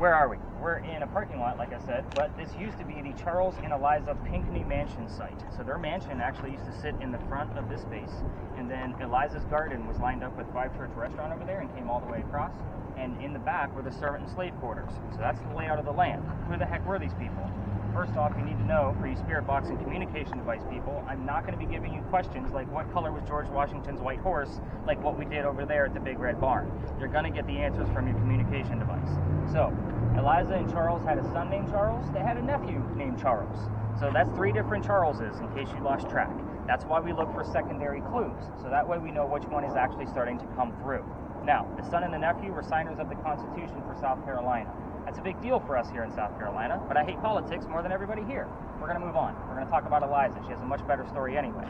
where are we? We're in a parking lot, like I said, but this used to be the Charles and Eliza Pinckney mansion site. So their mansion actually used to sit in the front of this space, and then Eliza's garden was lined up with Five Church Restaurant over there and came all the way across. And in the back were the servant and slave quarters. So that's the layout of the land. Who the heck were these people? First off, you need to know, for you spirit box and communication device people, I'm not going to be giving you questions like what color was George Washington's white horse, like what we did over there at the Big Red Barn. You're going to get the answers from your communication device. So, Eliza and Charles had a son named Charles. They had a nephew named Charles. So that's 3 different Charleses, in case you lost track. That's why we look for secondary clues. So that way we know which one is actually starting to come through. Now, the son and the nephew were signers of the Constitution for South Carolina. That's a big deal for us here in South Carolina, but I hate politics more than everybody here. We're going to move on. We're going to talk about Eliza. She has a much better story anyway.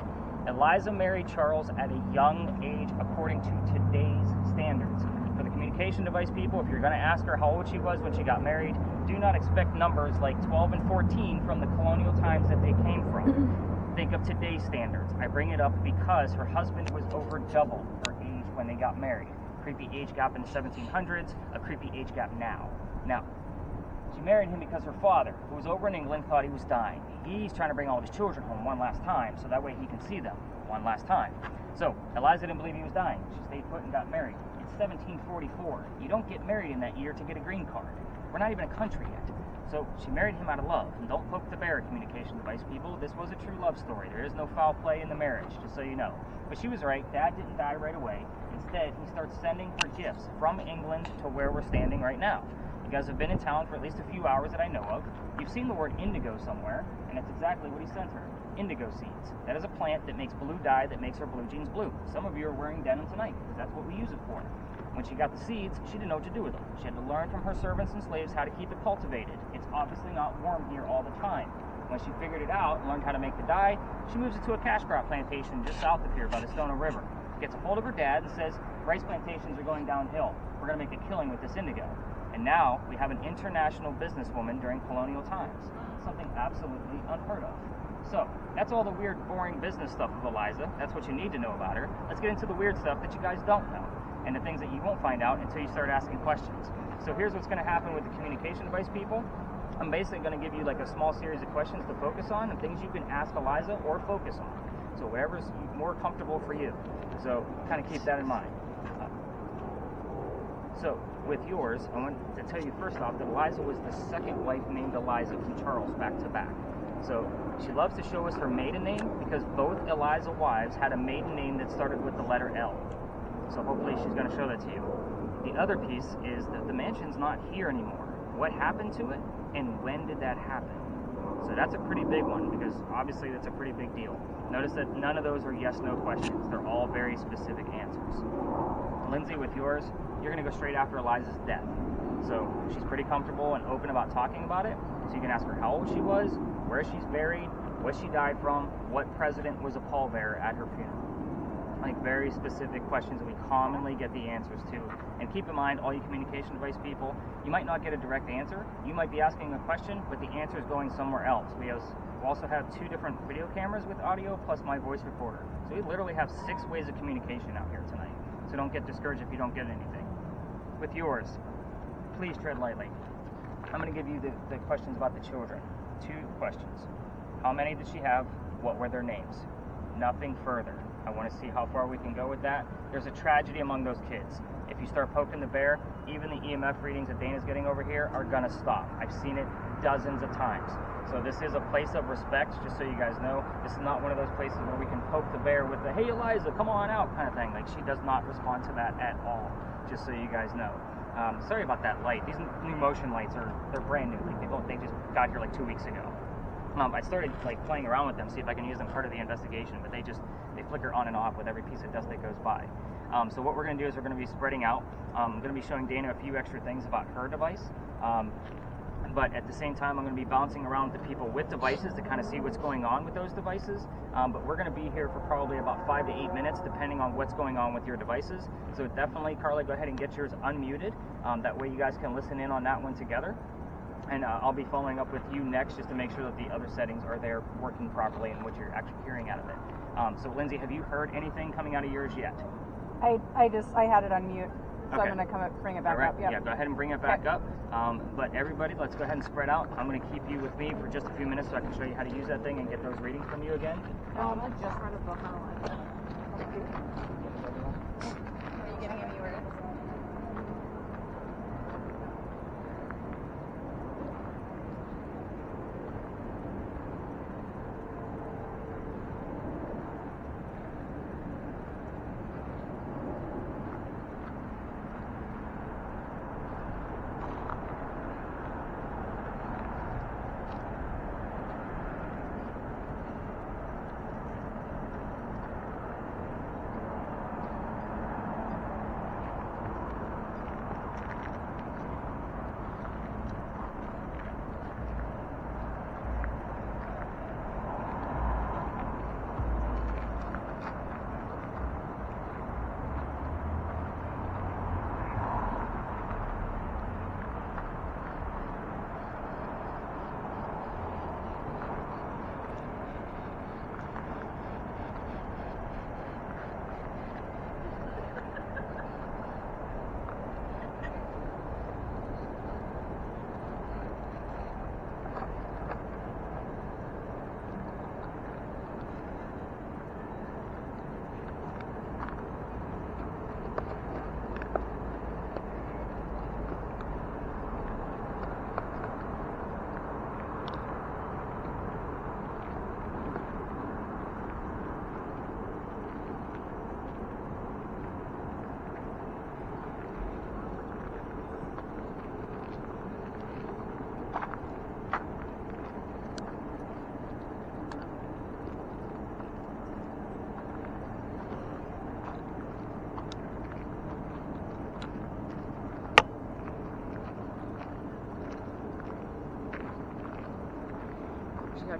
Eliza married Charles at a young age according to today's standards. For the communication device people, if you're going to ask her how old she was when she got married, do not expect numbers like 12 and 14 from the colonial times that they came from. Think of today's standards. I bring it up because her husband was over double her age when they got married. Creepy age gap in the 1700s, a creepy age gap now. Now, she married him because her father, who was over in England, thought he was dying. He's trying to bring all of his children home one last time, so that way he can see them one last time. So, Eliza didn't believe he was dying. She stayed put and got married. It's 1744. You don't get married in that year to get a green card. We're not even a country yet. So, she married him out of love. And don't poke the bear, communication device people. This was a true love story. There is no foul play in the marriage, just so you know. But she was right. Dad didn't die right away. Instead, he starts sending her gifts from England to where we're standing right now. You guys have been in town for at least a few hours that I know of. You've seen the word indigo somewhere, and it's exactly what he sent her. Indigo seeds. That is a plant that makes blue dye that makes her blue jeans blue. Some of you are wearing denim tonight, because that's what we use it for. When she got the seeds, she didn't know what to do with them. She had to learn from her servants and slaves how to keep it cultivated. It's obviously not warm here all the time. When she figured it out and learned how to make the dye, she moves it to a cash crop plantation just south of here by the Stono River. Gets a hold of her dad and says, rice plantations are going downhill. We're going to make a killing with this indigo. And now we have an international businesswoman during colonial times. Something absolutely unheard of. So, that's all the weird, boring business stuff of Eliza. That's what you need to know about her. Let's get into the weird stuff that you guys don't know, and the things that you won't find out until you start asking questions. So here's what's going to happen with the communication device people. I'm basically going to give you like a small series of questions to focus on and things you can ask Eliza or focus on. So whatever's more comfortable for you. So kind of keep that in mind. So, with yours, I want to tell you first off that Eliza was the second wife named Eliza from Charles back to back. So, she loves to show us her maiden name because both Eliza wives had a maiden name that started with the letter L. So hopefully she's going to show that to you. The other piece is that the mansion's not here anymore. What happened to it, and when did that happen? So that's a pretty big one because obviously that's a pretty big deal. Notice that none of those are yes-no questions. They're all very specific answers. Lindsay, with yours, you're going to go straight after Eliza's death. So she's pretty comfortable and open about talking about it. So you can ask her how old she was, where she's buried, what she died from, what president was a pallbearer at her funeral. Like very specific questions that we commonly get the answers to. And keep in mind, all you communication device people, you might not get a direct answer. You might be asking a question, but the answer is going somewhere else. We also have 2 different video cameras with audio plus my voice recorder. So we literally have 6 ways of communication out here tonight. So don't get discouraged if you don't get anything. With yours, please tread lightly. I'm going to give you the questions about the children. 2 questions. How many did she have? What were their names? Nothing further. I want to see how far we can go with that. There's a tragedy among those kids. If you start poking the bear, even the EMF readings that Dana's getting over here are going to stop. I've seen it dozens of times. So this is a place of respect, just so you guys know. This is not one of those places where we can poke the bear with the, hey Eliza, come on out kind of thing. Like, she does not respond to that at all, just so you guys know. Sorry about that light. These new motion lights they're brand new. Like they just got here like 2 weeks ago. I started like playing around with them, see if I can use them part of the investigation, but they flicker on and off with every piece of dust that goes by. So what we're going to do is we're going to be spreading out. I'm going to be showing Dana a few extra things about her device. But at the same time, I'm going to be bouncing around the people with devices to kind of see what's going on with those devices. But we're going to be here for probably about 5 to 8 minutes, depending on what's going on with your devices. So definitely, Carla, go ahead and get yours unmuted. That way you guys can listen in on that one together. And I'll be following up with you next just to make sure that the other settings are there working properly and what you're actually hearing out of it. So Lindsay, have you heard anything coming out of yours yet? I had it on mute. So I'm going to bring it back up. Yep. Yeah, go ahead and bring it back up. But everybody, let's go ahead and spread out. I'm going to keep you with me for just a few minutes so I can show you how to use that thing and get those readings from you again. I just read a book on it. Are you getting any words?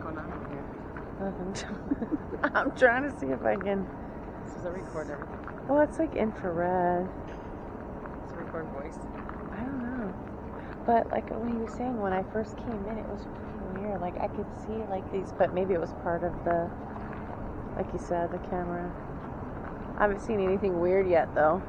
Going on here? I'm trying to see if I can. This is a recorder. Oh, it's like infrared. It's a record voice. I don't know. But like when he was saying, when I first came in, it was pretty weird. Like I could see like these, but maybe it was part of the, like you said, the camera. I haven't seen anything weird yet though.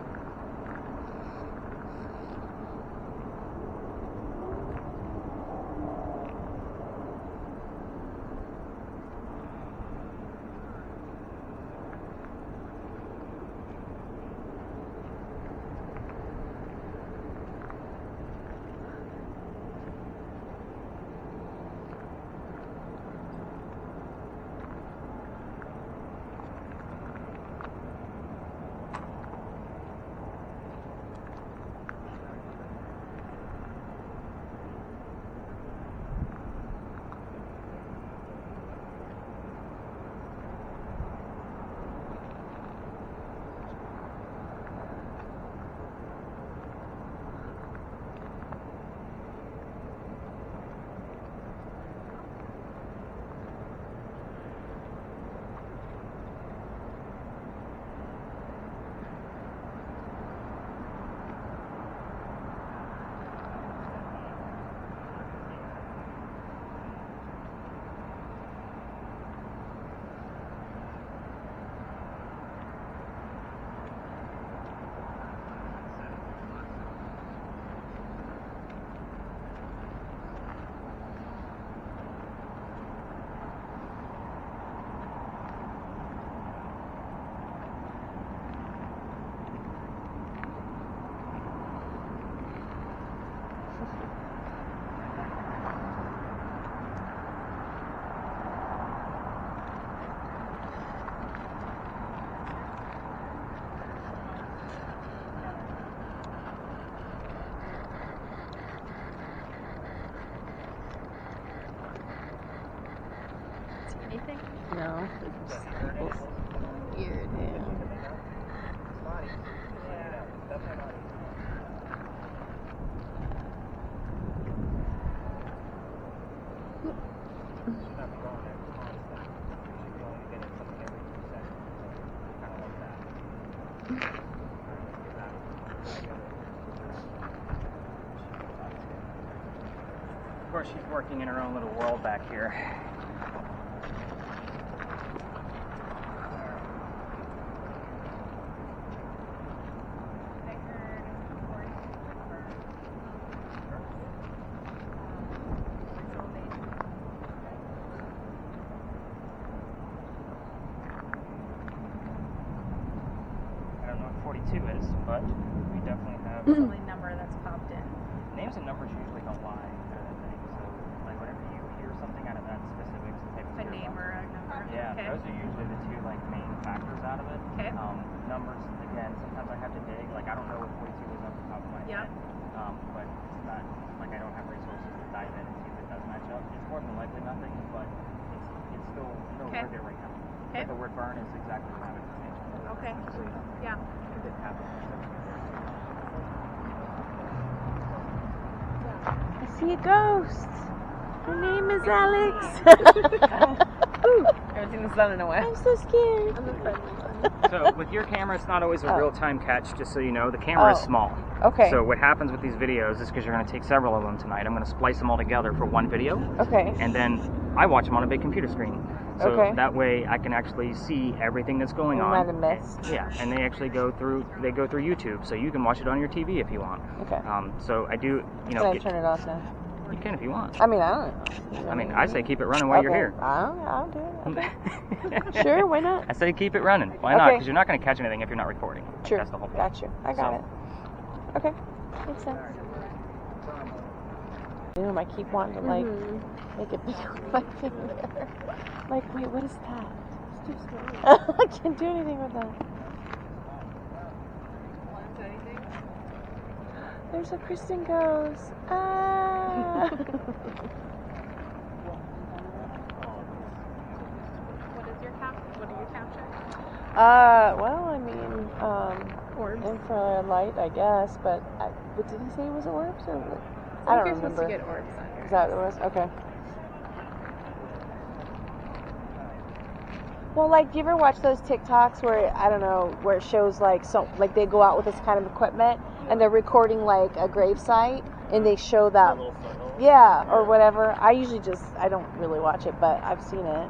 Anything? No. Weird. Yeah. Of course, she's working in her own little world back here. I heard 2 is, but we definitely have... It's the only number that's popped in. Names and numbers usually don't lie, kind of thing. So, like, whenever you hear something out of that specific type of A name or a number. yeah, Okay. those are usually the 2 like main factors out of it. Okay. Numbers, again, sometimes I have to dig. Like, I don't know what 42 is off the top of my Yep. head, but it's not like I don't have resources to dive in and see if it does match up. It's more than likely nothing, but it's still no Okay. word there right now. Okay. But the word burn is exactly what happened to me. Okay. So, Yeah. it didn't happen. I see a ghost. Her name is Alex. Ooh, I haven't seen the sun in a while. I'm so scared. I'm the friendly one. So with your camera, it's not always a Oh. real-time catch, just so you know. The camera is Oh. small. Okay. So what happens with these videos is because you're going to take several of them tonight, I'm going to splice them all together for one video, Okay. and then I watch them on a big computer screen. So Okay. that way I can actually see everything that's going You on. might have missed. Yeah, and they actually go through YouTube, so you can watch it on your TV if you want. Okay. So I do, Can I turn it off now? you can if you want. I mean, I don't know. I mean, I say keep it running while you're Okay. here. I'll do it. Okay. Sure, why not? I say keep it running. Why not? Okay. Because you're not going to catch anything if you're not recording. Sure. That's the whole point. Got you. I got So- it. Okay. Makes sense. Boom, I keep wanting to like make it big with my finger. Like, wait, what is that? It's too small. I can't do anything with that. There's a Kristen ghost. Ah. What is your What are you capturing? Well, I mean, Orbs. infrared light, I guess, but what did he say it was orbs or what? I don't You're supposed remember. to get orbs on Is here. that what it was? Okay. Well, like, do you ever watch those TikToks where, I don't know, where it shows like they go out with this kind of equipment and they're recording like a gravesite and they show that, yeah, or whatever. I don't really watch it, but I've seen it.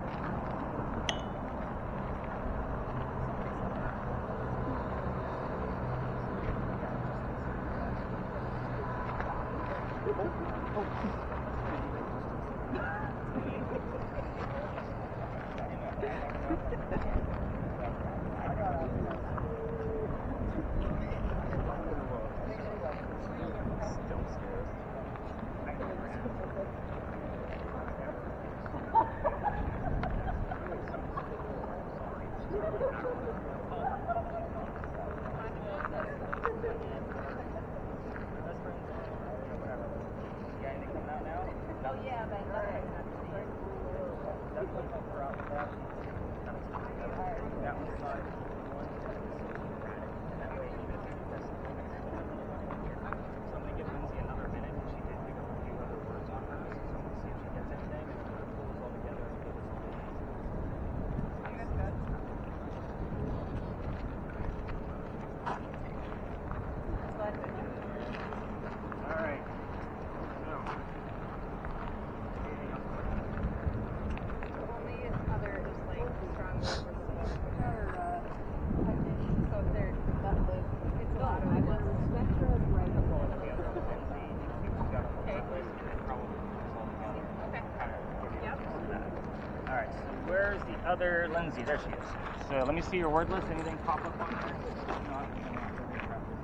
Where's the other Lindsay? There she is. So let me see your word list. Anything pop up on there? If not, I'm gonna have to reprep this.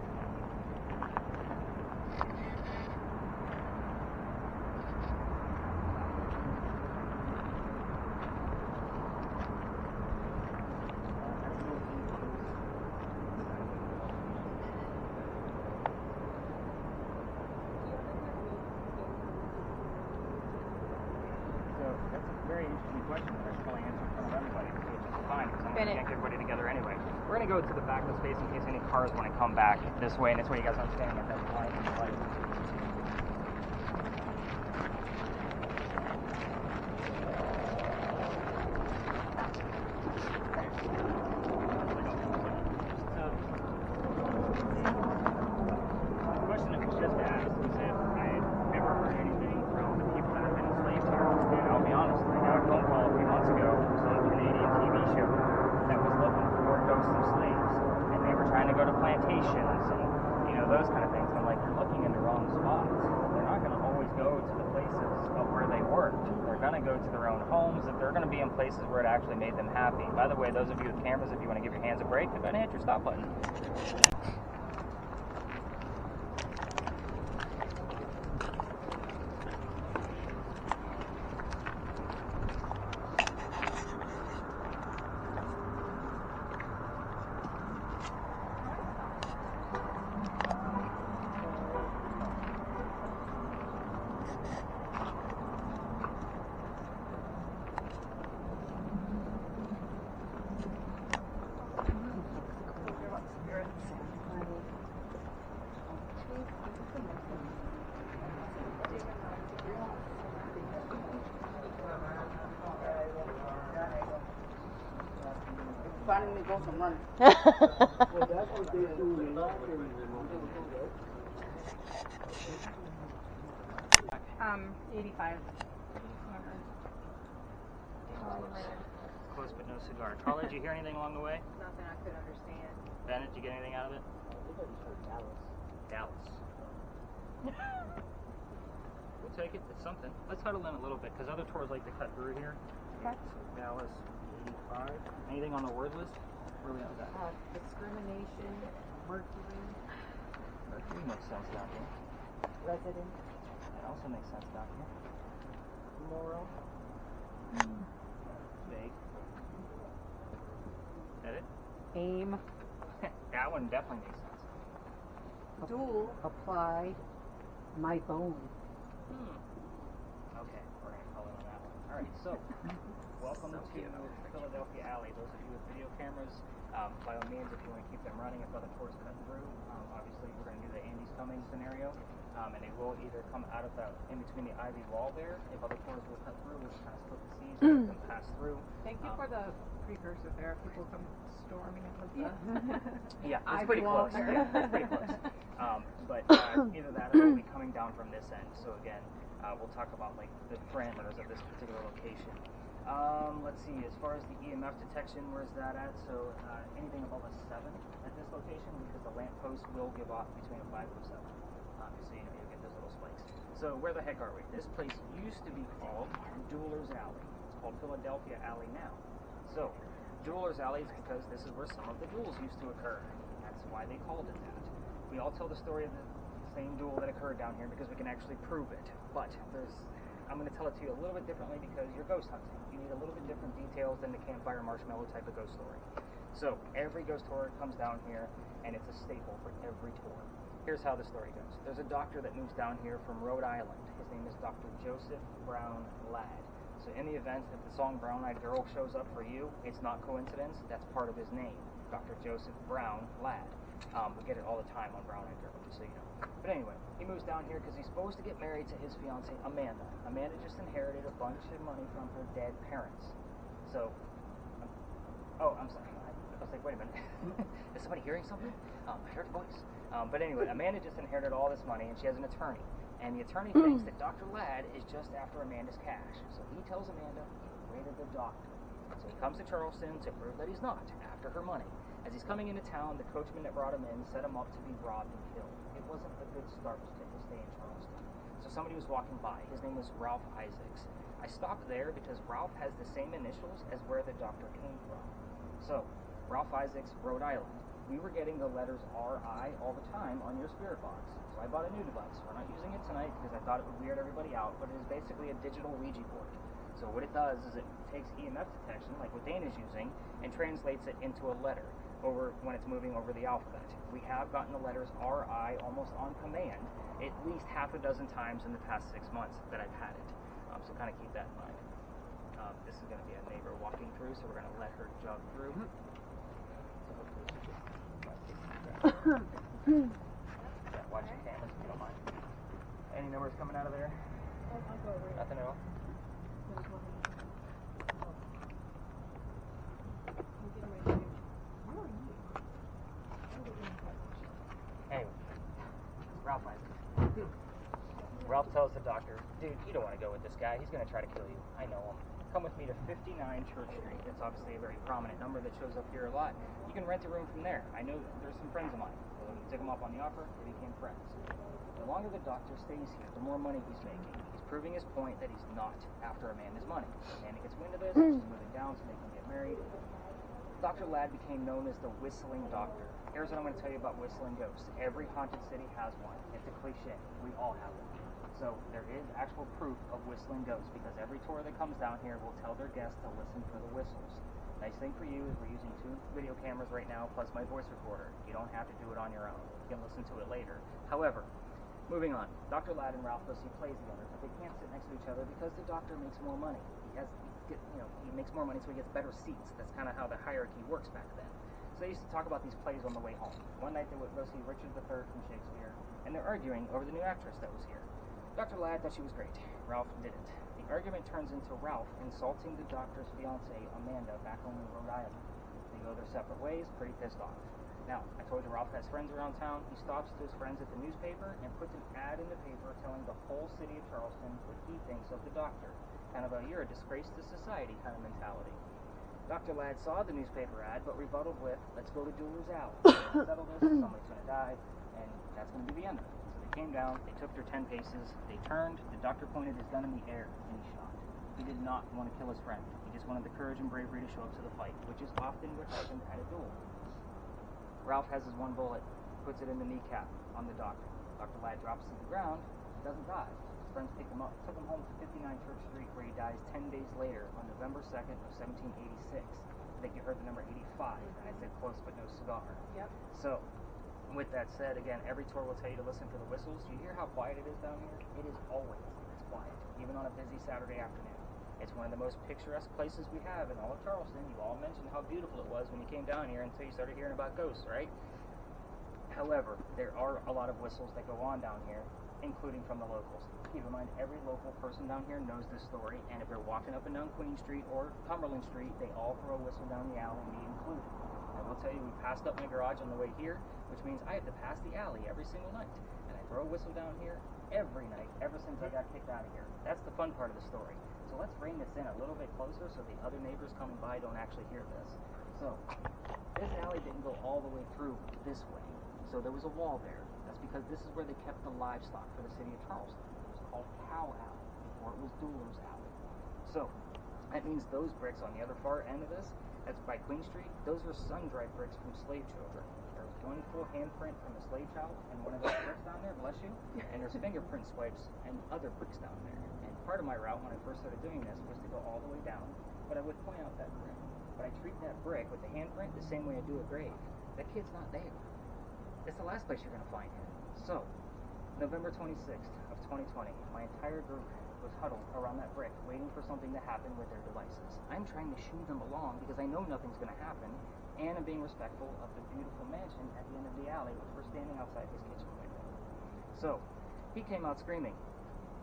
So that's a very interesting question that I should probably answer in front of everybody, which is fine because I'm going to get everybody together anyway. We're going to go to the back of the space in case any cars want to come back this way, and this way you guys aren't standing at that line in the light. The question that was just asked was if I had ever heard anything from the people that have been enslaved here. And I'll be honest, I got a phone call a few months ago from some Canadian TV show that was looking for ghosts of slaves. And they were trying to go to plantations and, those kind of things. And I'm like, you're looking in the wrong spots. They're not going to always go to the places of where they worked. They're going to go to their own homes. If they're going to be in places where it actually made them happy. By the way, those of you with cameras, if you want to give your hands a break, go ahead and hit your stop button. Finally go some running. Um, 85. Close but no cigar. Carla, did you hear anything along the way? Nothing I could understand. Bennett, did you get anything out of it? Dallas. We'll take it. It's something. Let's huddle in a little bit because other tours like to cut through here. Okay. Dallas, 85. Anything on the word list? Where are we at with that? Discrimination, Mercury, Mercury makes sense down here. resident, That also makes sense down here. moral, Vague. That it? Aim. That one definitely makes sense. dual, applied, my bone. Okay, we're gonna call in on that one. Alright, so welcome to Philadelphia Alley. Those of you with video cameras, by all means, if you want to keep them running, if other tours cut through, obviously we're going to do the Andy's Coming scenario, and they will either come out of the in between the ivy wall there. If other tours will cut through, we'll just kind of split the seas and let them pass through. Thank you for the precursor there. People come storming in with the Yeah, it's ivy pretty wall close. there. Yeah, it's pretty close. But either that or we'll be coming down from this end. So again, we'll talk about like the parameters of this particular location. Let's see, as far as the EMF detection, where's that at? So anything above a 7 at this location, because the lamp post will give off between a 5 and a 7. So you know, you'll get those little spikes. So where the heck are we? This place used to be called Jewelers Alley. It's called Philadelphia Alley now. So Jewelers Alley is because this is where some of the duels used to occur. That's why they called it that. We all tell the story of the same duel that occurred down here because we can actually prove it. But I'm going to tell it to you a little bit differently because you're ghost hunting. You need a little bit different details than the campfire marshmallow type of ghost story. So every ghost tour comes down here, and it's a staple for every tour. Here's how the story goes. There's a doctor that moves down here from Rhode Island. His name is Dr. Joseph Brown Ladd. So in the event that the song Brown-Eyed Girl shows up for you, it's not coincidence. That's part of his name, Dr. Joseph Brown Ladd. We get it all the time on Brown-Eyed Girl, just so you know. But anyway, he moves down here because he's supposed to get married to his fiancée, Amanda. Amanda just inherited a bunch of money from her dead parents. So, I'm sorry. I was like, wait a minute. Is somebody hearing something? I heard a voice. But anyway, Amanda just inherited all this money, and she has an attorney. And the attorney thinks that Dr. Ladd is just after Amanda's cash. So he tells Amanda, wait at the doctor. So he comes to Charleston to prove that he's not after her money. As he's coming into town, the coachman that brought him in set him up to be robbed and killed. It wasn't a good start to take his stay in Charleston. So somebody was walking by. His name was Ralph Isaacs. I stopped there because Ralph has the same initials as where the doctor came from. So, Ralph Isaacs, Rhode Island. We were getting the letters R.I. all the time on your spirit box. So I bought a new device. We're not using it tonight because I thought it would weird everybody out, but it is basically a digital Ouija board. So what it does is it takes EMF detection, like what Dane is using, and translates it into a letter over when it's moving over the alphabet. We have gotten the letters R.I. almost on command at least half a dozen times in the past 6 months that I've had it. So kind of keep that in mind. This is going to be a neighbor walking through, so we're going to let her jog through. So hopefully she just yeah, watch your cameras if you don't mind. Any numbers coming out of there? Nothing at all? Anyway, Ralph Isaac. Ralph tells the doctor, dude, you don't want to go with this guy. He's going to try to kill you. I know him. Come with me to 59 Church Street. That's obviously a very prominent number that shows up here a lot. You can rent a room from there. I know there's some friends of mine. So when you took him up on the offer, they became friends. The longer the doctor stays here, the more money he's making. He's proving his point that he's not after Amanda's money. Amanda gets wind of this, she's moving down so they can get married. Dr. Ladd became known as the Whistling Doctor. Here's what I'm going to tell you about whistling ghosts. Every haunted city has one. It's a cliche. We all have one. So there is actual proof of whistling ghosts because every tour that comes down here will tell their guests to listen for the whistles. Nice thing for you is we're using 2 video cameras right now plus my voice recorder. You don't have to do it on your own. You can listen to it later. However, moving on. Dr. Ladd and Ralph go see plays together, but they can't sit next to each other because the doctor makes more money. He makes more money, so he gets better seats. That's kind of how the hierarchy works back then. So they used to talk about these plays on the way home. One night they would go see Richard III from Shakespeare, and they're arguing over the new actress that was here. Dr. Ladd thought she was great. Ralph didn't. The argument turns into Ralph insulting the doctor's fiancée, Amanda, back home in Rhode Island. They go their separate ways, pretty pissed off. Now, I told you Ralph has friends around town. He stops to his friends at the newspaper and puts an ad in the paper telling the whole city of Charleston what he thinks of the doctor. Kind of a, you're a disgrace to society kind of mentality. Dr. Ladd saw the newspaper ad, but rebutted with, let's go to Dueler's Alley. Settle this, somebody's going to die, and that's going to be the end of it. So they came down, they took their 10 paces, they turned, the doctor pointed his gun in the air, and he shot. He did not want to kill his friend. He just wanted the courage and bravery to show up to the fight, which is often what happens at a duel. Ralph has his one bullet, puts it in the kneecap on the doctor. Dr. Ladd drops to the ground, he doesn't die. His friends pick him up, took him home to 59 Church Street, where he dies 10 days later on November 2nd of 1786. I think you heard the number 85, and I said close but no cigar. Yep. So, with that said, again, every tour will tell you to listen for the whistles. Do you hear how quiet it is down here? It is always this quiet, even on a busy Saturday afternoon. It's one of the most picturesque places we have in all of Charleston. You all mentioned how beautiful it was when you came down here until you started hearing about ghosts, right? However, there are a lot of whistles that go on down here, including from the locals. Keep in mind, every local person down here knows this story, and if they're walking up and down Queen Street or Cumberland Street, they all throw a whistle down the alley, me included. I will tell you, we passed up my garage on the way here, which means I have to pass the alley every single night. And I throw a whistle down here every night, ever since I got kicked out of here. That's the fun part of the story. So let's bring this in a little bit closer so the other neighbors coming by don't actually hear this. So, this alley didn't go all the way through this way. So there was a wall there. That's because this is where they kept the livestock for the city of Charleston. It was called Cow Alley before it was Dueler's Alley. So, that means those bricks on the other far end of this, that's by Queen Street, those are sun-dried bricks from slave children. There's one full handprint from a slave child and one of those bricks down there, bless you, and there's fingerprint swipes and other bricks down there. And part of my route when I first started doing this was to go all the way down, but I would point out that brick. But I treat that brick with the handprint the same way I do a grave. That kid's not there. It's the last place you're going to find him. So, November 26th of 2020, my entire group was huddled around that brick, waiting for something to happen with their devices. I'm trying to shoo them along because I know nothing's going to happen, and I'm being respectful of the beautiful mansion at the end of the alley, which we're standing outside his kitchen window. So, he came out screaming.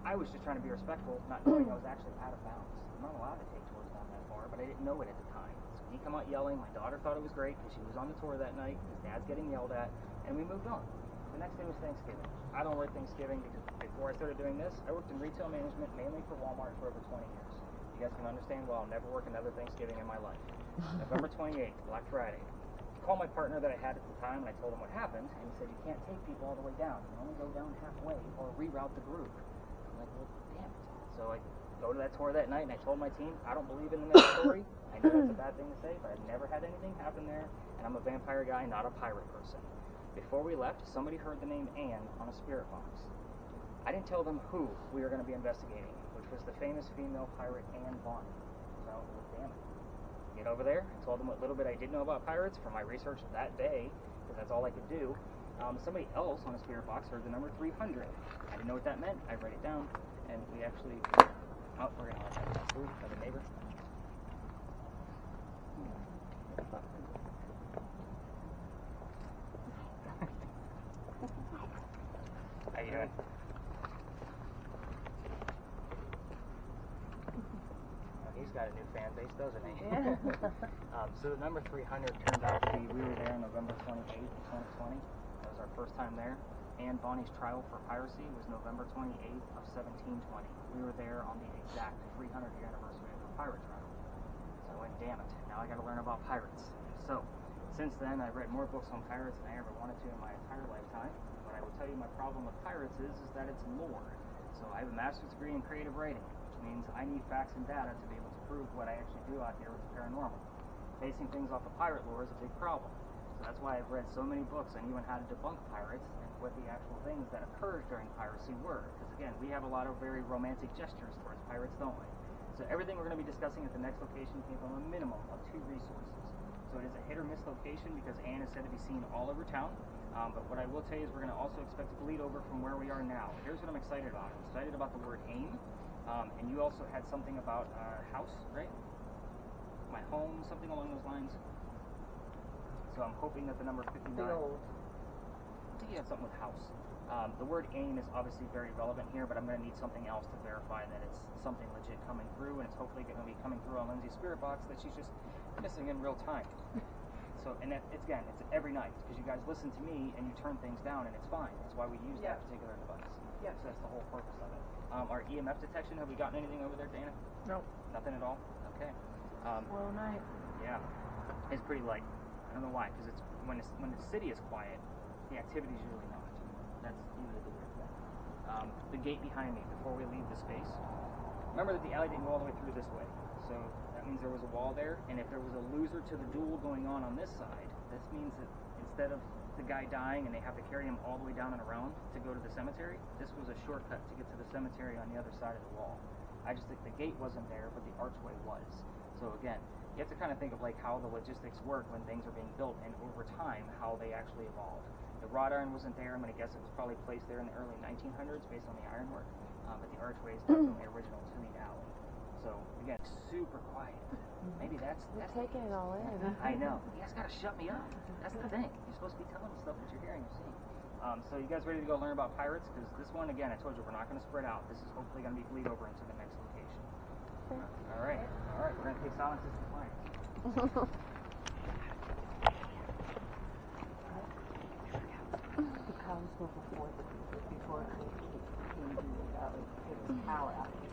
I was just trying to be respectful, not knowing I was actually out of bounds. I'm not allowed to take tours down that far, but I didn't know it at the time. So he came out yelling. My daughter thought it was great because she was on the tour that night. His dad's getting yelled at, and we moved on. The next day was Thanksgiving. I don't work Thanksgiving because before I started doing this, I worked in retail management, mainly for Walmart, for over 20 years. You guys can understand why I'll never work another Thanksgiving in my life. November 28th, Black Friday. I called my partner that I had at the time, and I told him what happened, and he said, you can't take people all the way down. You only go down halfway or reroute the group. I'm like, well, damn it. So I go to that tour that night, and I told my team, I don't believe in the next story. I know that's a bad thing to say, but I've never had anything happen there, and I'm a vampire guy, not a pirate person. Before we left, somebody heard the name Anne on a spirit box. I didn't tell them who we were going to be investigating, which was the famous female pirate Anne Bonny. So, well, damn it. Get over there. I told them what little bit I did know about pirates from my research that day, because that's all I could do. Somebody else on a spirit box heard the number 300. I didn't know what that meant. I wrote it down, and we actually... Oh, we're going to let that pass through by the neighbor. How you doing? He's got a new fan base, doesn't he? Yeah. So the number 300 turned out to be, we were there November 28th, 2020. That was our first time there. Anne Bonny's trial for piracy was November 28th of 1720. We were there on the exact 300th year anniversary of the pirate trial. So I went, damn it, now I gotta learn about pirates. So, since then, I've read more books on pirates than I ever wanted to in my entire lifetime. But I will tell you my problem with pirates is that it's lore. So I have a master's degree in creative writing, which means I need facts and data to be able to prove what I actually do out here with the paranormal. Basing things off of pirate lore is a big problem. So that's why I've read so many books on even how to debunk pirates and what the actual things that occurred during piracy were. Because again, we have a lot of very romantic gestures towards pirates, don't we? So everything we're going to be discussing at the next location came from a minimum of 2 resources. So it is a hit or miss location because Anne is said to be seen all over town. But what I will tell you is we're going to also expect to bleed over from where we are now. Here's what I'm excited about. I'm excited about the word aim. And you also had something about house, right? My home, something along those lines. So I'm hoping that the number 59. Build. I think you had something with house. The word aim is obviously very relevant here, but I'm going to need something else to verify that it's something legit coming through, and it's hopefully going to be coming through on Lindsay's spirit box that she's just missing in real time. So, and it's every night, because you guys listen to me and you turn things down, and it's fine. That's why we use that particular device. Yeah. So that's the whole purpose of it. Our EMF detection, have we gotten anything over there, Dana? No. Nothing at all? Okay. Well, night. Yeah. It's pretty light. I don't know why, because it's when the city is quiet, the activity is usually not. That's usually the weird thing. The gate behind me, before we leave the space, remember that the alley didn't go all the way through this way. So that means there was a wall there, and if there was a loser to the duel going on this side, this means that instead of the guy dying and they have to carry him all the way down and around to go to the cemetery, this was a shortcut to get to the cemetery on the other side of the wall. I just think the gate wasn't there, but the archway was. So again, you have to kind of think of like how the logistics work when things are being built, and over time, how they actually evolve. The wrought iron wasn't there. I'm going to guess it was probably placed there in the early 1900s based on the ironwork, but the archway is definitely original to the alley. So again, super quiet. Maybe that's Taking it all in. I know. You guys gotta shut me up. That's the thing. You're supposed to be telling me stuff that you're hearing or seeing. So you guys ready to go learn about pirates? Because this one, again, I told you, we're not going to spread out. This is hopefully going to be bleed over into the next location. Okay. All right. We're going to take silence as compliance. The cows were before it came to the valley. It was power outage.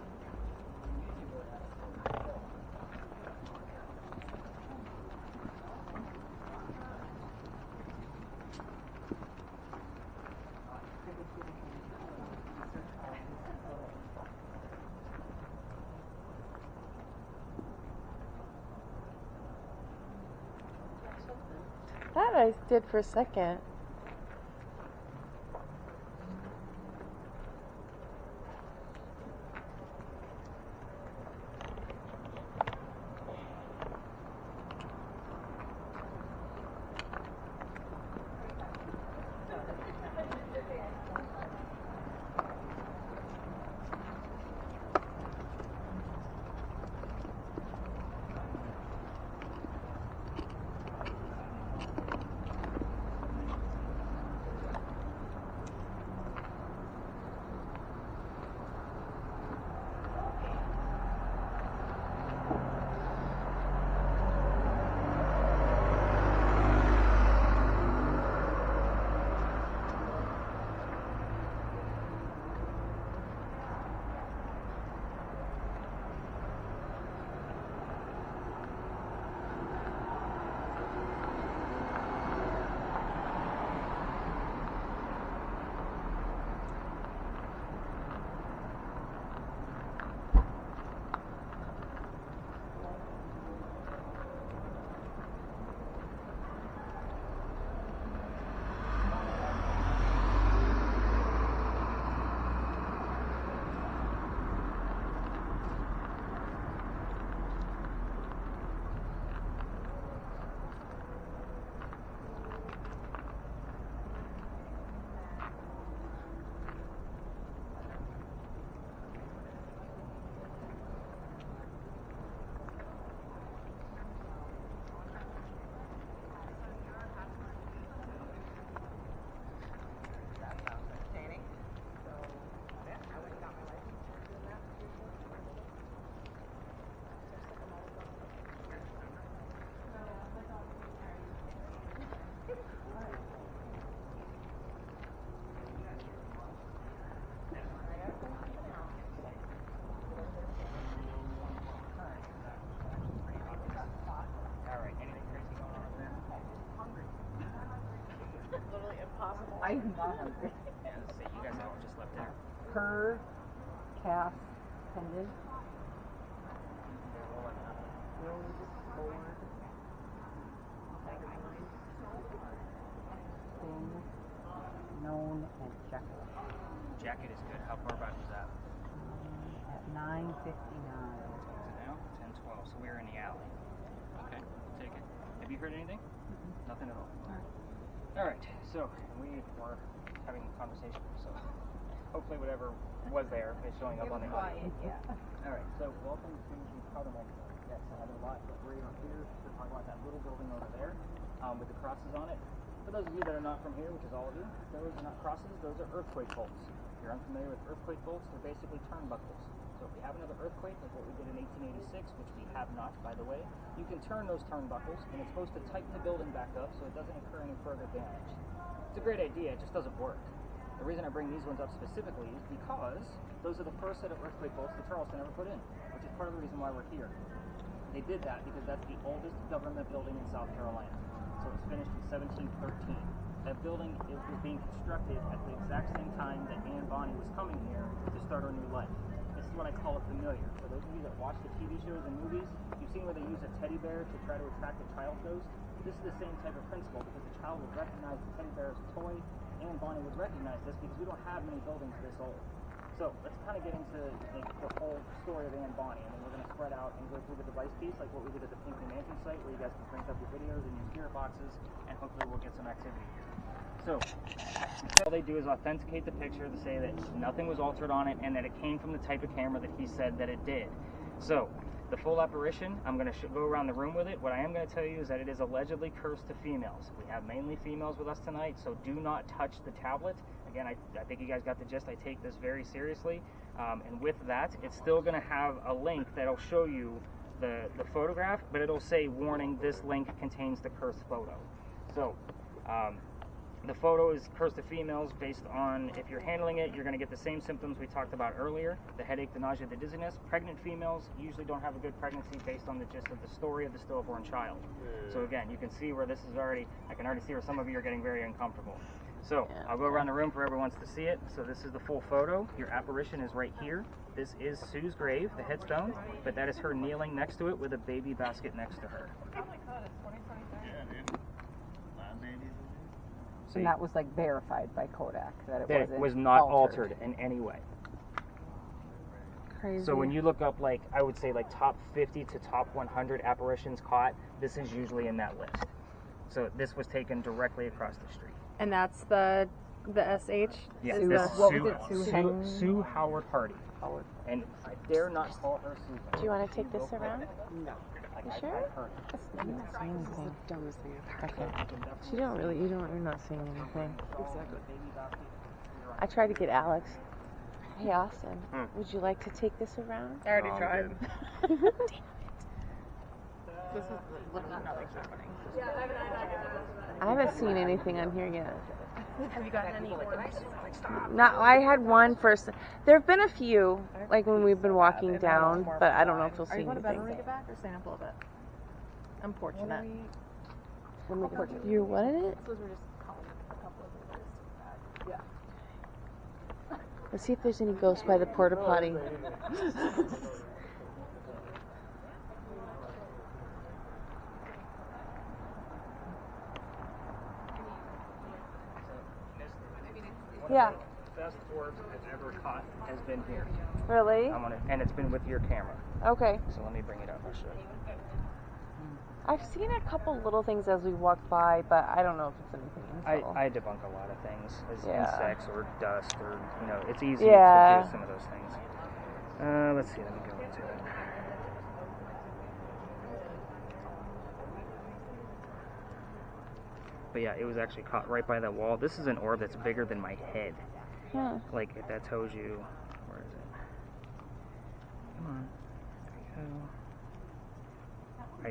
That I did for a second. I am not hungry. Yeah, let's see. You guys all just left dinner. Per calf pendant. Road, board. Thin, known as jacket. Jacket is good. How far back was that? At 9:59. Is it now? 10:12. So we're in the alley. Okay, take it. Have you heard anything? Nothing at all. Alright, so we were having a conversation, so hopefully whatever was there is showing up on the audio. Alright, so welcome to the powder milk. Yes, another lot right up here. We're talking about that little building over there with the crosses on it. For those of you that are not from here, which is all of you, those are not crosses, those are earthquake bolts. If you're unfamiliar with earthquake bolts, they're basically turnbuckles. So if we have another earthquake, like what we did in 1886, which we have not, by the way, you can turn those turnbuckles, and it's supposed to tighten the building back up so it doesn't incur any further damage. It's a great idea, it just doesn't work. The reason I bring these ones up specifically is because those are the first set of earthquake bolts that Charleston ever put in, which is part of the reason why we're here. They did that because that's the oldest government building in South Carolina. So it was finished in 1713. That building was being constructed at the exact same time that Anne Bonny was coming here to start her new life. This is what I call a familiar. For those of you that watch the TV shows and movies, you've seen where they use a teddy bear to try to attract a child ghost. This is the same type of principle because the child would recognize the teddy bear as a toy. Anne Bonny would recognize this because we don't have many buildings this old. So let's kind of get into the whole story of Anne Bonny, and then we're going to spread out and go through the device piece, like what we did at the Pinkley Mansion site, where you guys can print up your videos and your spirit boxes, and hopefully we'll get some activity. So all they do is authenticate the picture to say that nothing was altered on it and that it came from the type of camera that he said that it did. So the full apparition, I'm going to go around the room with it. What I am going to tell you is that it is allegedly cursed to females. We have mainly females with us tonight, so do not touch the tablet. Again, I think you guys got the gist. I take this very seriously. And with that, it's still going to have a link that'll show you the photograph, but it'll say, warning, this link contains the cursed photo. So the photo is cursed to females based on, if you're handling it, you're going to get the same symptoms we talked about earlier, the headache, the nausea, the dizziness. Pregnant females usually don't have a good pregnancy based on the gist of the story of the stillborn child. So again, you can see where this is already, I can already see where some of you are getting very uncomfortable. So I'll go around the room for whoever wants to see it. So this is the full photo. Your apparition is right here. This is Sue's grave, the headstone, but that is her kneeling next to it with a baby basket next to her. Oh my god, it's 2023. Yeah, dude. My baby. So And that was like verified by Kodak that it that wasn't it was not altered. altered in any way. Crazy. So when you look up, like, I would say like top 50 to top 100 apparitions caught, this is usually in that list. So this was taken directly across the street. And that's the SH? Yeah, Sue- this what is was it, Sue Sue Howard Hardy. Howard. And I dare not call her Susan. Do you want to take this around? No. Like, You I sure? heard it. I'm not seeing anything. Dumbest thing I've Okay. Definitely You don't really, you're not seeing anything. Exactly. I tried to get Alex. Hey, Austin, Hmm. would you like to take this around? I already Oh, tried. good. This is literally nothing's happening. I haven't seen anything on here yet. Have you gotten any orders? Not, I had one first. There have been a few, like when we've been walking down, but I don't know if you'll Are see you going to bed anything. when we get back or staying up a little bit? I'm fortunate. You're what in it? Those were just calling a couple of orders. Let's see if there's any ghosts by the porta potty. Yeah. Best orbs I've ever caught has been here. Really? And it's been with your camera. Okay. So let me bring it up. I'll show you. I've seen a couple little things as we walked by, but I don't know if it's anything useful. I debunk a lot of things as Yeah. insects or dust or, you know, it's easy Yeah. to do some of those things. Let's see, let me go into it. But yeah, it was actually caught right by that wall. This is an orb that's bigger than my head. Huh. Like, if that tells you, where is it? Come on, there we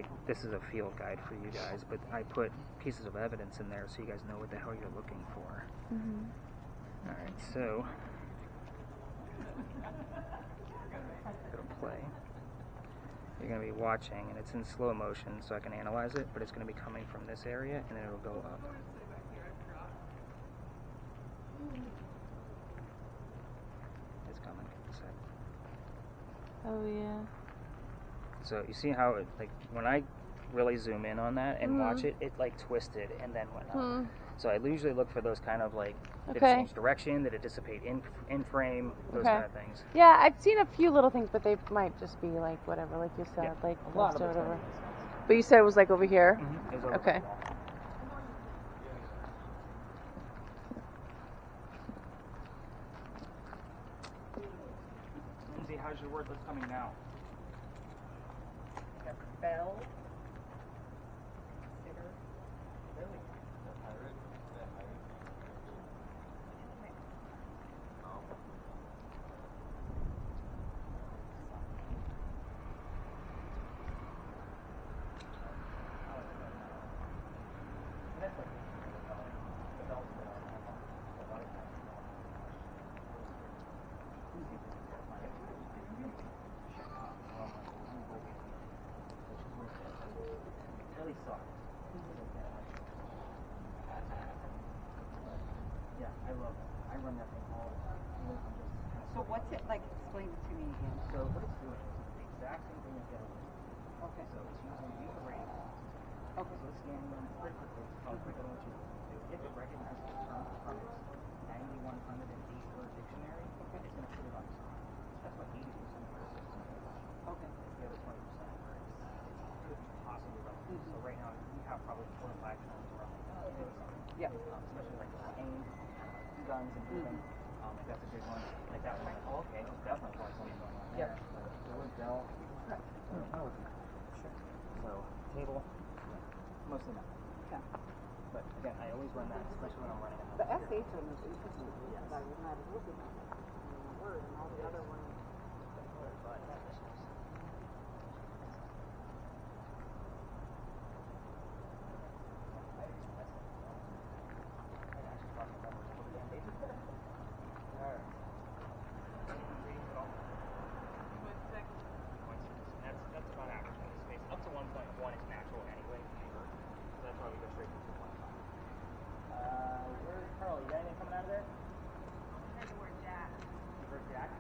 go. This is a field guide for you guys, but I put pieces of evidence in there so you guys know what the hell you're looking for. Mm-hmm. Alright, so it'll play. You're going to be watching, and it's in slow motion so I can analyze it, but it's going to be coming from this area, and then it'll go up. It's coming. It's like, Oh, yeah. so you see how it, like, when I really zoom in on that and watch it, it like twisted and then went up. So I usually look for those kind of like, did it change direction, did it dissipate in frame, those kind of things. Yeah, I've seen a few little things, but they might just be like whatever, like you said, like A lot dust of or it's whatever. gonna be this. But you said it was like over here. It was over Okay. the wall. your word, what's coming now? Bell. Consider. Lily. Really sucks. Yeah, I love it. I run that thing all the time. So what's it like? Explain it to me again. So what it's doing is the exact same thing as Getaway. Okay. So it's using the radio frequencies. Okay. So it's scanning them pretty quickly. How quick I want you to do. If it recognizes the term from its 9108 word dictionary, Okay. it's going to put it on top. That's what 80% of our systems do. Okay. It's the other 20% where it could be possibly relevant. So right now we have probably 4 or 5 terms running. Yeah. Especially like aim, guns and moving. Like that's a big one. Like that one. Like, oh, okay, there's definitely something going on there. The word bell. So table, mostly nothing. Yeah. But again, I always run that, especially when I'm running a The SH one was interesting because I was not looking at it. The word and all the other ones. That's about average in this space. Up to 1.1 is natural anyway, so that's why we go straight to 2.5. Where's Carla? You got anything coming out of there? I heard the word Jack. You heard Jack?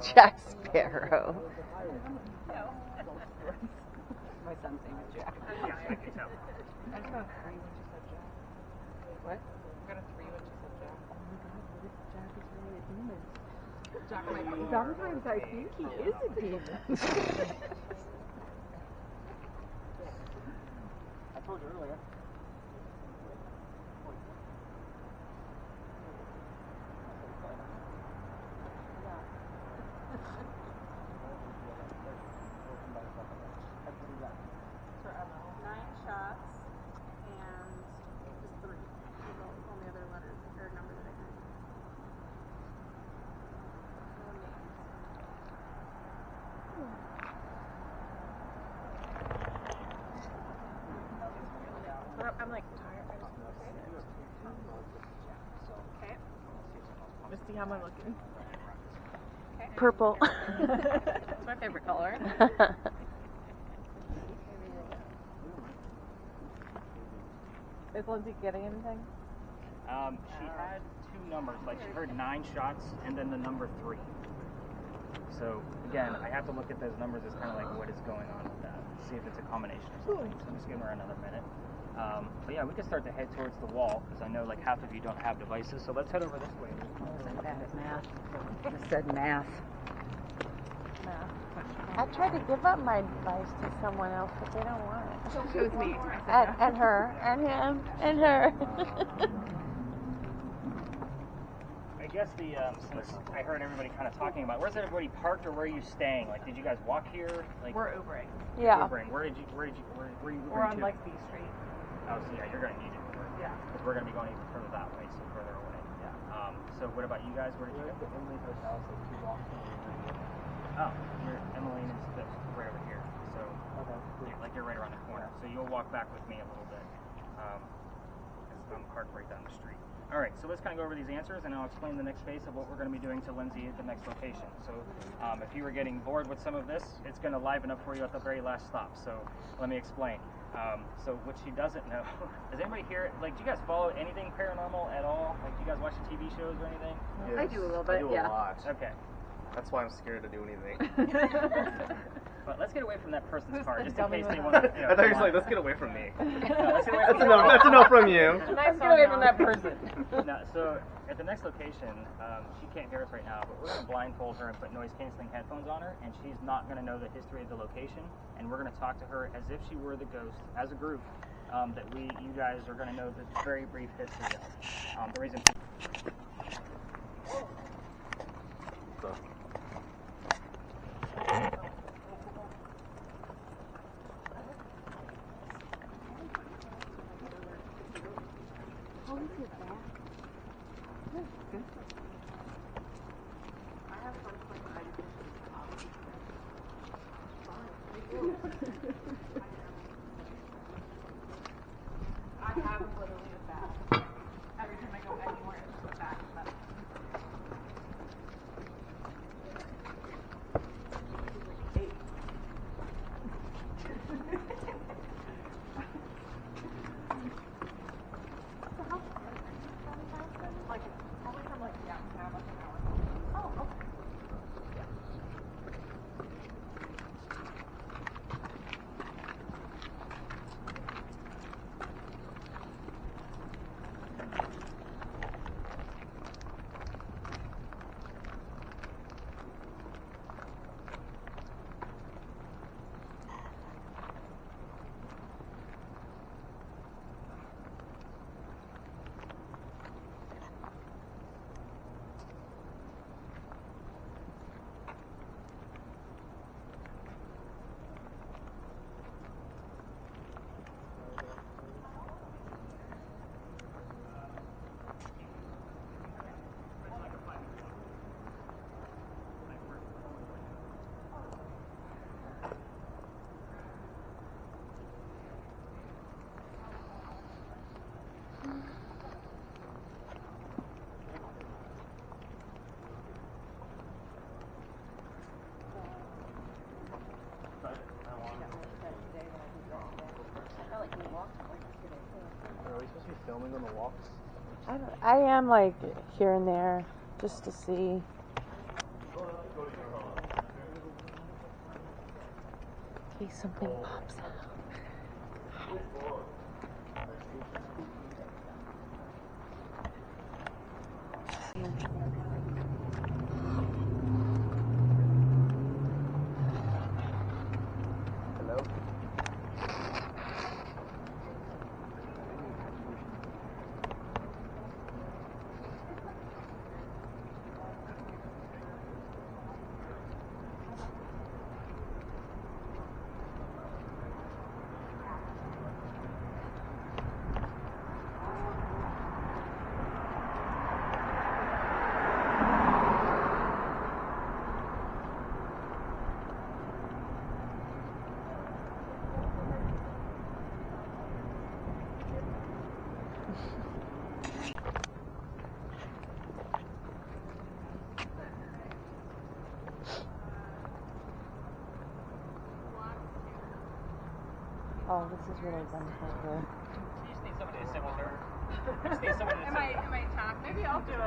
Jack Sparrow. My son's name is Jack. Yeah, I can tell. I just got a 3 when she said Jack. What? I got a 3 when she said Jack. Oh my god, what if Jack is really a demon? Jack might be. Sometimes I think he is a demon. I told you earlier. For Emma. 9 shots and just 3. The only other letters or number that I heard. No names. But I'm like tired. I just want to sit. Okay. Let's see how am I looking. Okay. Purple. That's my favorite color. Is Lindsay getting anything? She had 2 numbers, like she heard 9 shots and then the number 3. So again, I have to look at those numbers as kind of like what is going on with that, see if it's a combination or something. So I'm just giving her another minute. But yeah, we can start to head towards the wall because I know like half of you don't have devices. So let's head over this way. Bad at math. Just said math. I tried to give up my device to someone else, but they don't want it. It was me. And her, and him, and her. I guess since I heard everybody kind of talking about where's everybody parked or where are you staying? Like, did you guys walk here? Like, We're Ubering. Yeah. Ubering. Where are you We're Ubering on to? like B Street. Oh, so yeah, you're gonna need it. Yeah. Because we're gonna be going even further that way, so further away. Yeah. So what about you guys? Where did you go? The Emily Hotel, so 2 blocks from where Oh, Emmeline is right over here. So Okay. you're right around the corner. So you'll walk back with me a little bit. Because I'm parked right down the street. All right, so let's kind of go over these answers, and I'll explain the next phase of what we're going to be doing to Lindsay at the next location. So if you were getting bored with some of this, it's going to liven up for you at the very last stop. So let me explain. So what she doesn't know, does anybody here, like, do you guys follow anything paranormal at all? Like, do you guys watch the TV shows or anything? Yes, I do a little I bit, do yeah. a lot. Okay. That's why I'm scared to do anything. But let's get away from that person's car, just in dummy case was they that? want to. I thought you were like, let's get away from me. No, let's get away from That's enough from you. Let's get away from that person. No, so at the next location, she can't hear us right now, but we're going to blindfold her and put noise-canceling headphones on her, and she's not going to know the history of the location, and we're going to talk to her as if she were the ghost, as a group, that you guys are going to know the very brief history of. The reason. I have literally a bag. Every time I go anywhere, it's just a bag of medicine. Like, probably from like downtown, like an hour. Oh, okay. Are we supposed to be filming on the walks? I am like here and there just to see. In case something pops out. Hello? Oh, this is really wonderful. You just need somebody to sit with her. You just need somebody to Am I talking? Maybe I'll do it.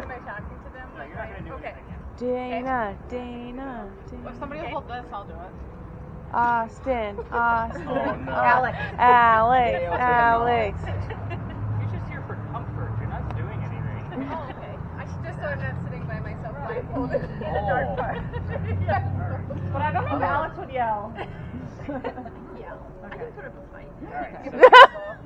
Am I talking to them? No, you're not going to do Okay. anything yet. Dana. If somebody will hold this, I'll do it. Austin. Oh, no. Alex. You're just here for comfort. You're not doing anything. Oh, okay. I should just so I'm not sitting by myself blindfolded in the dark Oh. part. But I don't know if Alex would yell. Yeah. I can put up a fight. Alright, so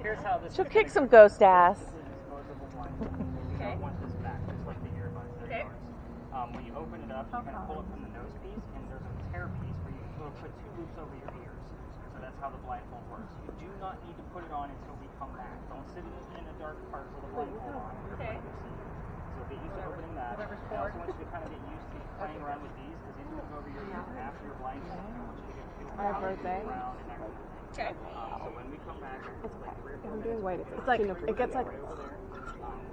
here's how this She'll is kick gonna some go. ghost ass. This is a disposable blindfold. Okay. You don't want this back, just like the earbuds. They're Okay. yours. When you open it up, you're going to pull it from the nose piece, and there's a tear piece where you will put 2 loops over your ears. So that's how the blindfold works. You do not need to put it on until we come back. Don't sit in a dark part with a blindfold on. Okay. So get used to opening that. I also want you to kind of get used to playing around with these, because these will go over your ears after your blindfold. I want you to get feel My birthday. around and that kind of thing. Okay. So when we come back, it's like 3 or 4 I'm doing white. minutes. It's like it gets like. Right over there.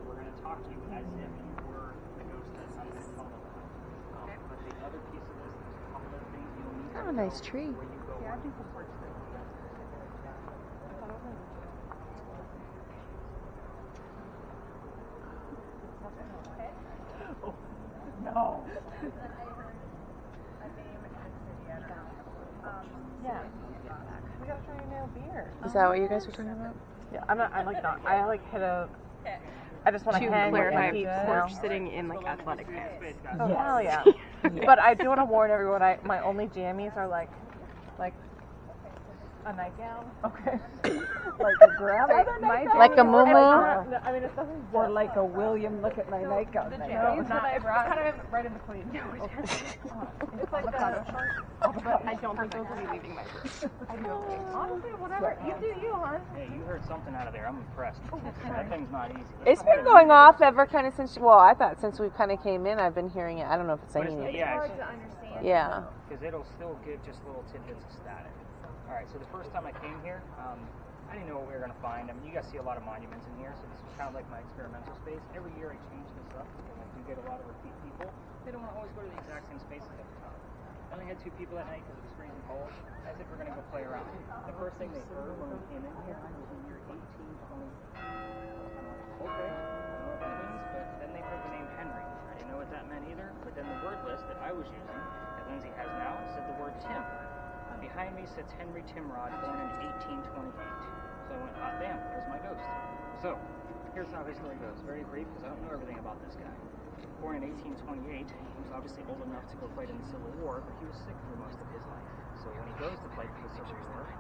We're going to talk to you as if you were the ghost that's on the phone. But the other piece of this, there's a couple of things you'll need Oh, to a nice know tree. when you go on the porch there. No. Yeah. We gotta try a new beer. Is that what you guys were talking about? Yeah, I'm not. I like hit a. I just want To hang with clarify, my peeps porch now. sitting in like athletic pants. Oh hell yeah! But I do want to warn everyone. My only jammies are like A nightgown? Okay. Like a grandmother nightgown? Like a I muumuu? mean, it's nothing. Or like a William, look at my nightgown. The nightgown. jammies that I brought. Kind of right in between. It's like a but I don't think those will be leaving my room. Honestly, whatever. You do you, hon. Hey, you heard something out of there. I'm impressed. That thing's not easy. It's been going off ever kind of since, well, I thought since we kind of came in, I've been hearing it. I don't know if it's saying anything. Yeah, Hard to understand. Yeah. because it'll still give just little tidbits of static. All right, so the first time I came here, I didn't know what we were going to find. I mean, you guys see a lot of monuments in here, so this was kind of like my experimental space. Every year I change this up because I do get a lot of repeat people. They don't want to always go to the exact same spaces every time. I only had 2 people that night because it was freezing cold. I said we're going to go play around. The first thing they heard when we came in here was the year 1820. Okay, I don't know what that means, but then they heard the name Henry. I didn't know what that meant either, but then the word list that I was using, that Lindsay has now, said the word Tim. Behind me sits Henry Timrod, born in 1828. So I went, ah, bam, there's my ghost. So, here's how his story goes. Very brief, because I don't know everything about this guy. Born in 1828, he was obviously old enough to go fight in the Civil War, but he was sick for most of his life. So when he goes to fight for the Civil War,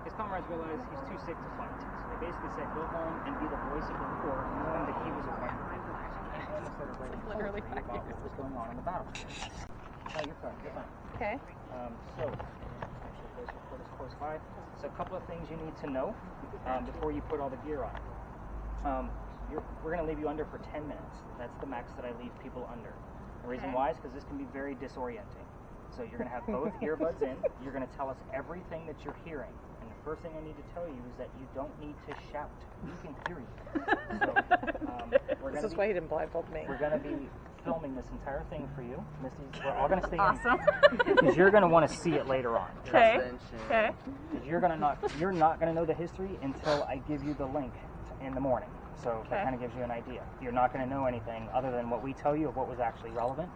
his comrades realize he's too sick to fight. So they basically said, go home and be the voice of the war, knowing that he was a fighter. And he started writing Literally about what was going on in the battlefield. No, you're fine, you're fine. Okay. So, actually, this report is close by. So, a couple of things you need to know before you put all the gear on. We're going to leave you under for 10 minutes. That's the max that I leave people under. The reason why is because this can be very disorienting. So, you're going to have both earbuds in. You're going to tell us everything that you're hearing. And the first thing I need to tell you is that you don't need to shout. We can hear you. So, This is why he didn't blindfold me. we're going to be filming this entire thing for you. Misty's, we're all going to stay Awesome. because you're going to want to see it later on. Okay. Okay. Because you're not going to know the history until I give you the link in the morning. So that kind of gives you an idea. You're not going to know anything other than what we tell you of what was actually relevant.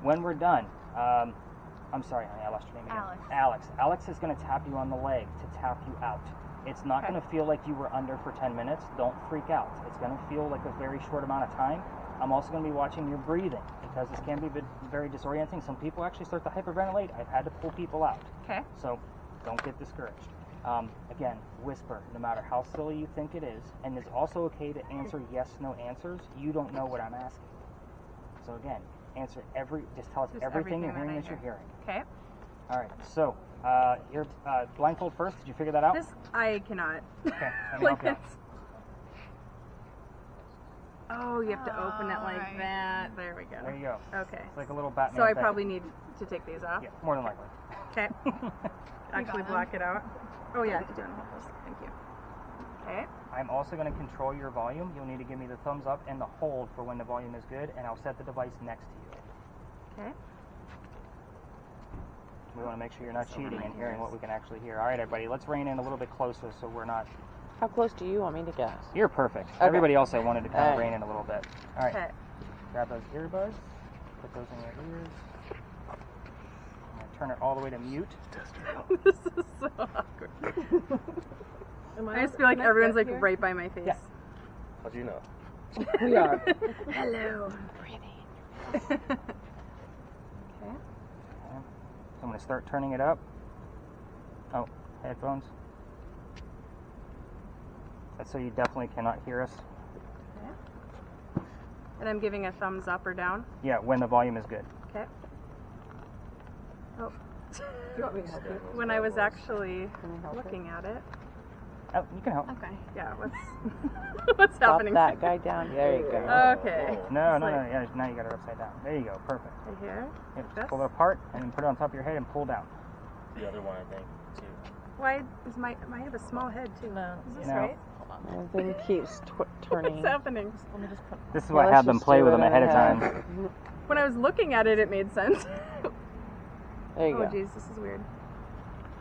When we're done, I'm sorry, honey, I lost your name again. Alex. Alex is going to tap you on the leg to tap you out. It's not going to feel like you were under for 10 minutes. Don't freak out. It's going to feel like a very short amount of time. I'm also going to be watching your breathing because this can be very disorienting. Some people actually start to hyperventilate. I've had to pull people out. Okay. So don't get discouraged. Again, whisper, no matter how silly you think it is. And it's also okay to answer yes, no answers. You don't know what I'm asking. So again, just tell us everything you're hearing that you're hearing. Okay. All right, so you're blindfold first. Did you figure that out? This I cannot. Okay, let me help you out. Oh, you have to open it like that. There we go. There you go. Okay. It's like a little Batman So I thing. probably need to take these off. Yeah, more than likely. Okay. Actually block it out. Oh yeah, thank you. Okay. I'm also going to control your volume. You'll need to give me the thumbs up and the hold for when the volume is good, and I'll set the device next to you. Okay. We want to make sure you're not cheating and hearing what we can actually hear. All right, everybody, let's rein in a little bit closer so we're not... How close do you want me to get? You're perfect. Okay. Everybody else I wanted to kind of rein in a little bit. All right. Okay. Grab those earbuds. Put those in your ears. I'm going to turn it all the way to mute. This is so awkward. I just feel like everyone's like right by my face. Yeah. How do you know? We are. Hello. Breathing. Okay. So I'm going to start turning it up. Oh, headphones. That's so you definitely cannot hear us. And I'm giving a thumbs up or down. Yeah, when the volume is good. Okay. Oh. Do you want me to help you? When I was actually looking at it. Oh, you can help. Okay. Yeah. What's Stop happening? that guy down. There you go. Okay. No, It's no, no. like- Yeah, now you got it upside down. There you go. Perfect. Right here. Yeah, This? just pull it apart and then put it on top of your head and pull down. The other one, I think, too. Why is I have a small head too. No. Is this No. right? Everything keeps turning. What's happening? This is why I had them play with them ahead of time. When I was looking at it, it made sense. There you Oh go. geez, this is weird.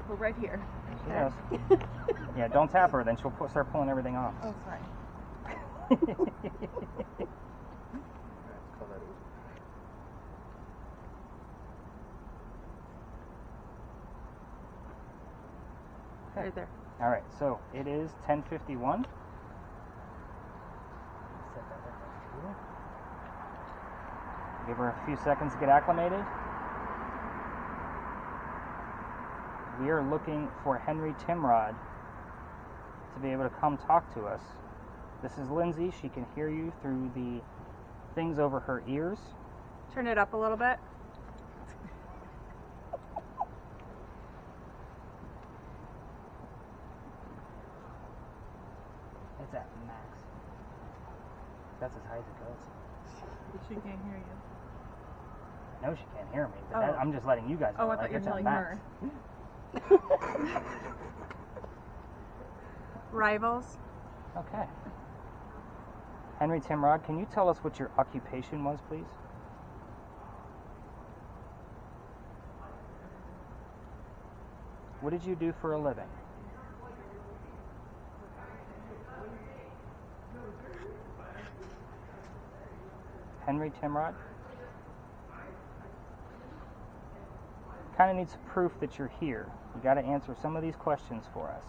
We're right here. Yes. Yeah, don't tap her, then she'll start pulling everything off. Oh, sorry. Let's call that Right there. All right, so it is 10:51. Set that right next to you. Give her a few seconds to get acclimated. We are looking for Henry Timrod to be able to come talk to us. This is Lindsay. She can hear you through the things over her ears. Turn it up a little bit. It's at max. That's as high as it goes. She can't hear you. I know she can't hear me, but Oh. I'm just letting you guys know. Oh, I thought like, you were it's at telling max. her. Rivals. Okay. Henry Timrod, can you tell us what your occupation was, please? What did you do for a living? Henry Timrod? Kind of needs proof that you're here. You got to answer some of these questions for us.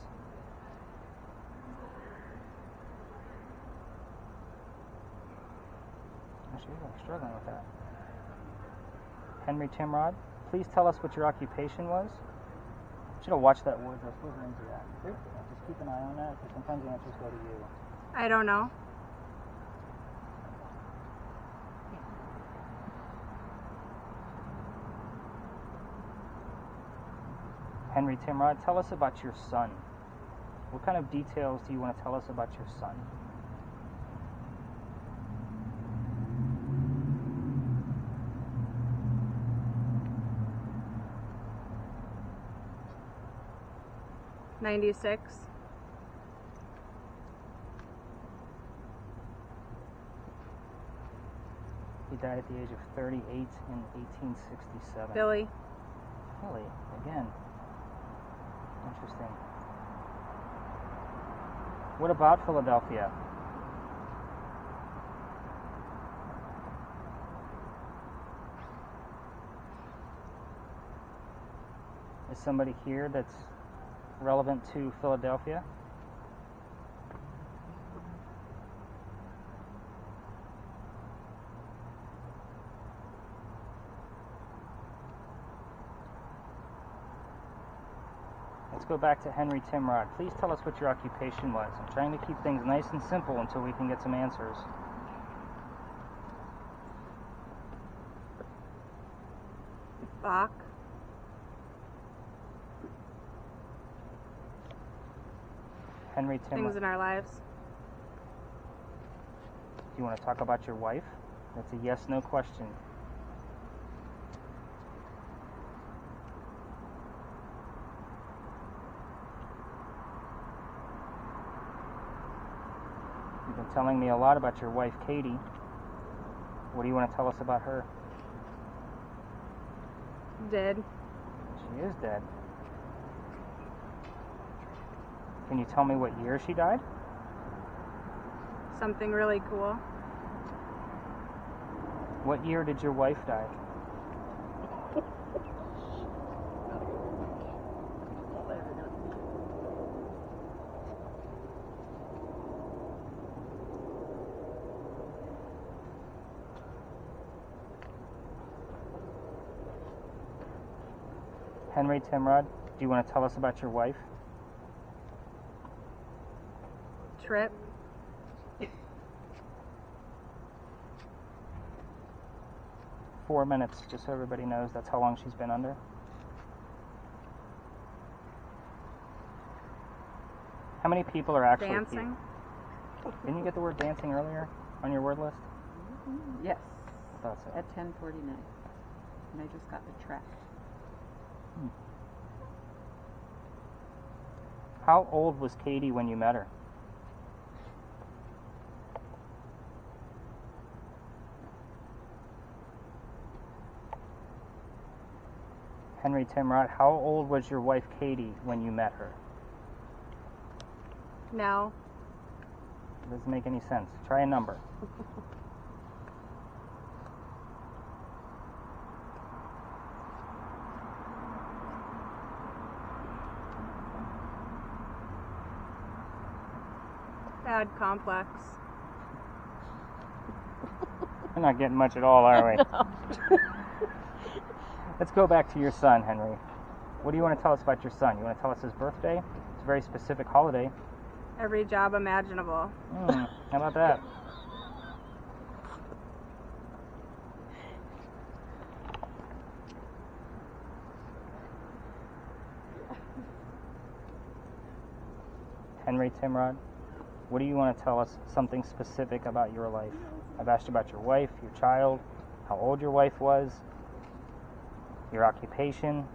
She's really struggling with that. Henry Timrod, please tell us what your occupation was. Should have watched that word. Where's Lindsay at? There you go. Just keep an eye on that, because sometimes the answers go to you. I don't know. Henry Timrod, tell us about your son. What kind of details do you want to tell us about your son? '96. He died at the age of 38 in 1867. Billy. Really? Again. Interesting. What about Philadelphia? Is somebody here that's relevant to Philadelphia? Let's go back to Henry Timrod. Please tell us what your occupation was. I'm trying to keep things nice and simple until we can get some answers. Bach. Henry Timrod. Things in our lives. Do you want to talk about your wife? That's a yes/no question. You've been telling me a lot about your wife, Katie. What do you want to tell us about her? Dead. She is dead. Can you tell me what year she died? Something really cool. What year did your wife die? Henry Timrod, do you want to tell us about your wife? Trip. 4 minutes, just so everybody knows that's how long she's been under. How many people are actually Dancing. here? Didn't you get the word dancing earlier on your word list? Yes, I thought so. at 10:49. And I just got the track. How old was Katie when you met her? Henry Timrod, how old was your wife Katie when you met her? No. It doesn't make any sense. Try a number. Bad complex. We're not getting much at all, are we? Let's go back to your son, Henry. What do you want to tell us about your son? You want to tell us his birthday? It's a very specific holiday. Every job imaginable. How about that? Henry Timrod, what do you want to tell us something specific about your life? I've asked you about your wife, your child, how old your wife was, your occupation.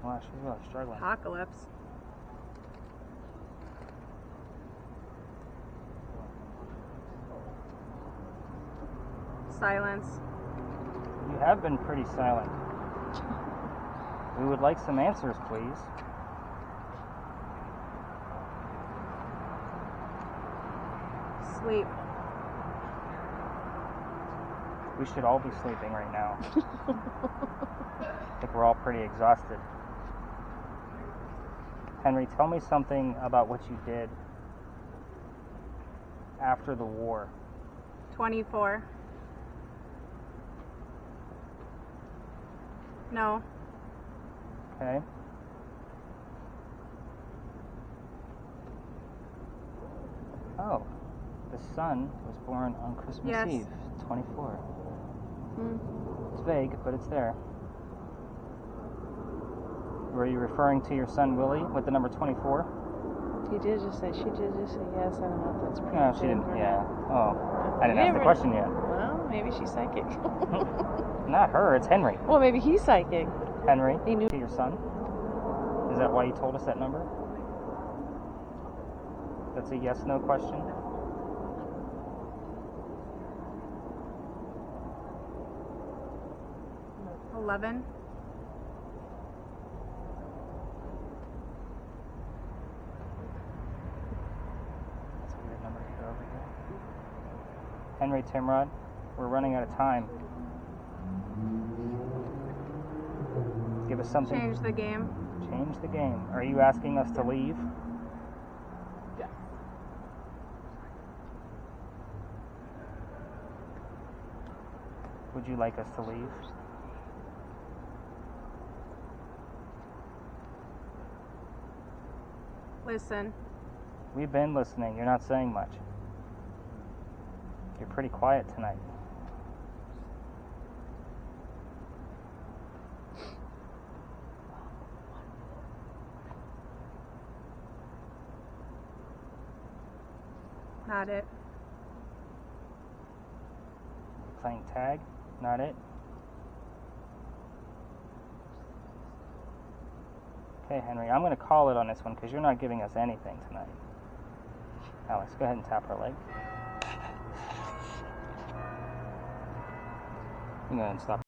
Wow, she's really struggling. Apocalypse. Silence. You have been pretty silent. We would like some answers, please. Sleep. We should all be sleeping right now. I think we're all pretty exhausted. Henry, tell me something about what you did after the war. 24. No. Okay. Oh, the sun was born on Christmas Yes. Eve, 24. It's vague, but it's there. Were you referring to your son Willie with the number 24? She did just say yes. I don't know if that's pretty. No, she didn't. Yeah. Oh, I didn't ask the question yet. Well, maybe she's psychic. Not her. It's Henry. Well, maybe he's psychic. Henry, He knew. to your son. Is that why you told us that number? That's a yes/no question. No. 11. That's a weird number to hear over here. Henry Timrod, we're running out of time. Give us something. Change the game. Change the game. Are you asking us to leave? Yes. Would you like us to leave? Listen. We've been listening. You're not saying much. You're pretty quiet tonight. Not it. Playing tag? Not it? Okay, Henry, I'm going to call it on this one because you're not giving us anything tonight. Alex, go ahead and tap her leg. You can go ahead and stop.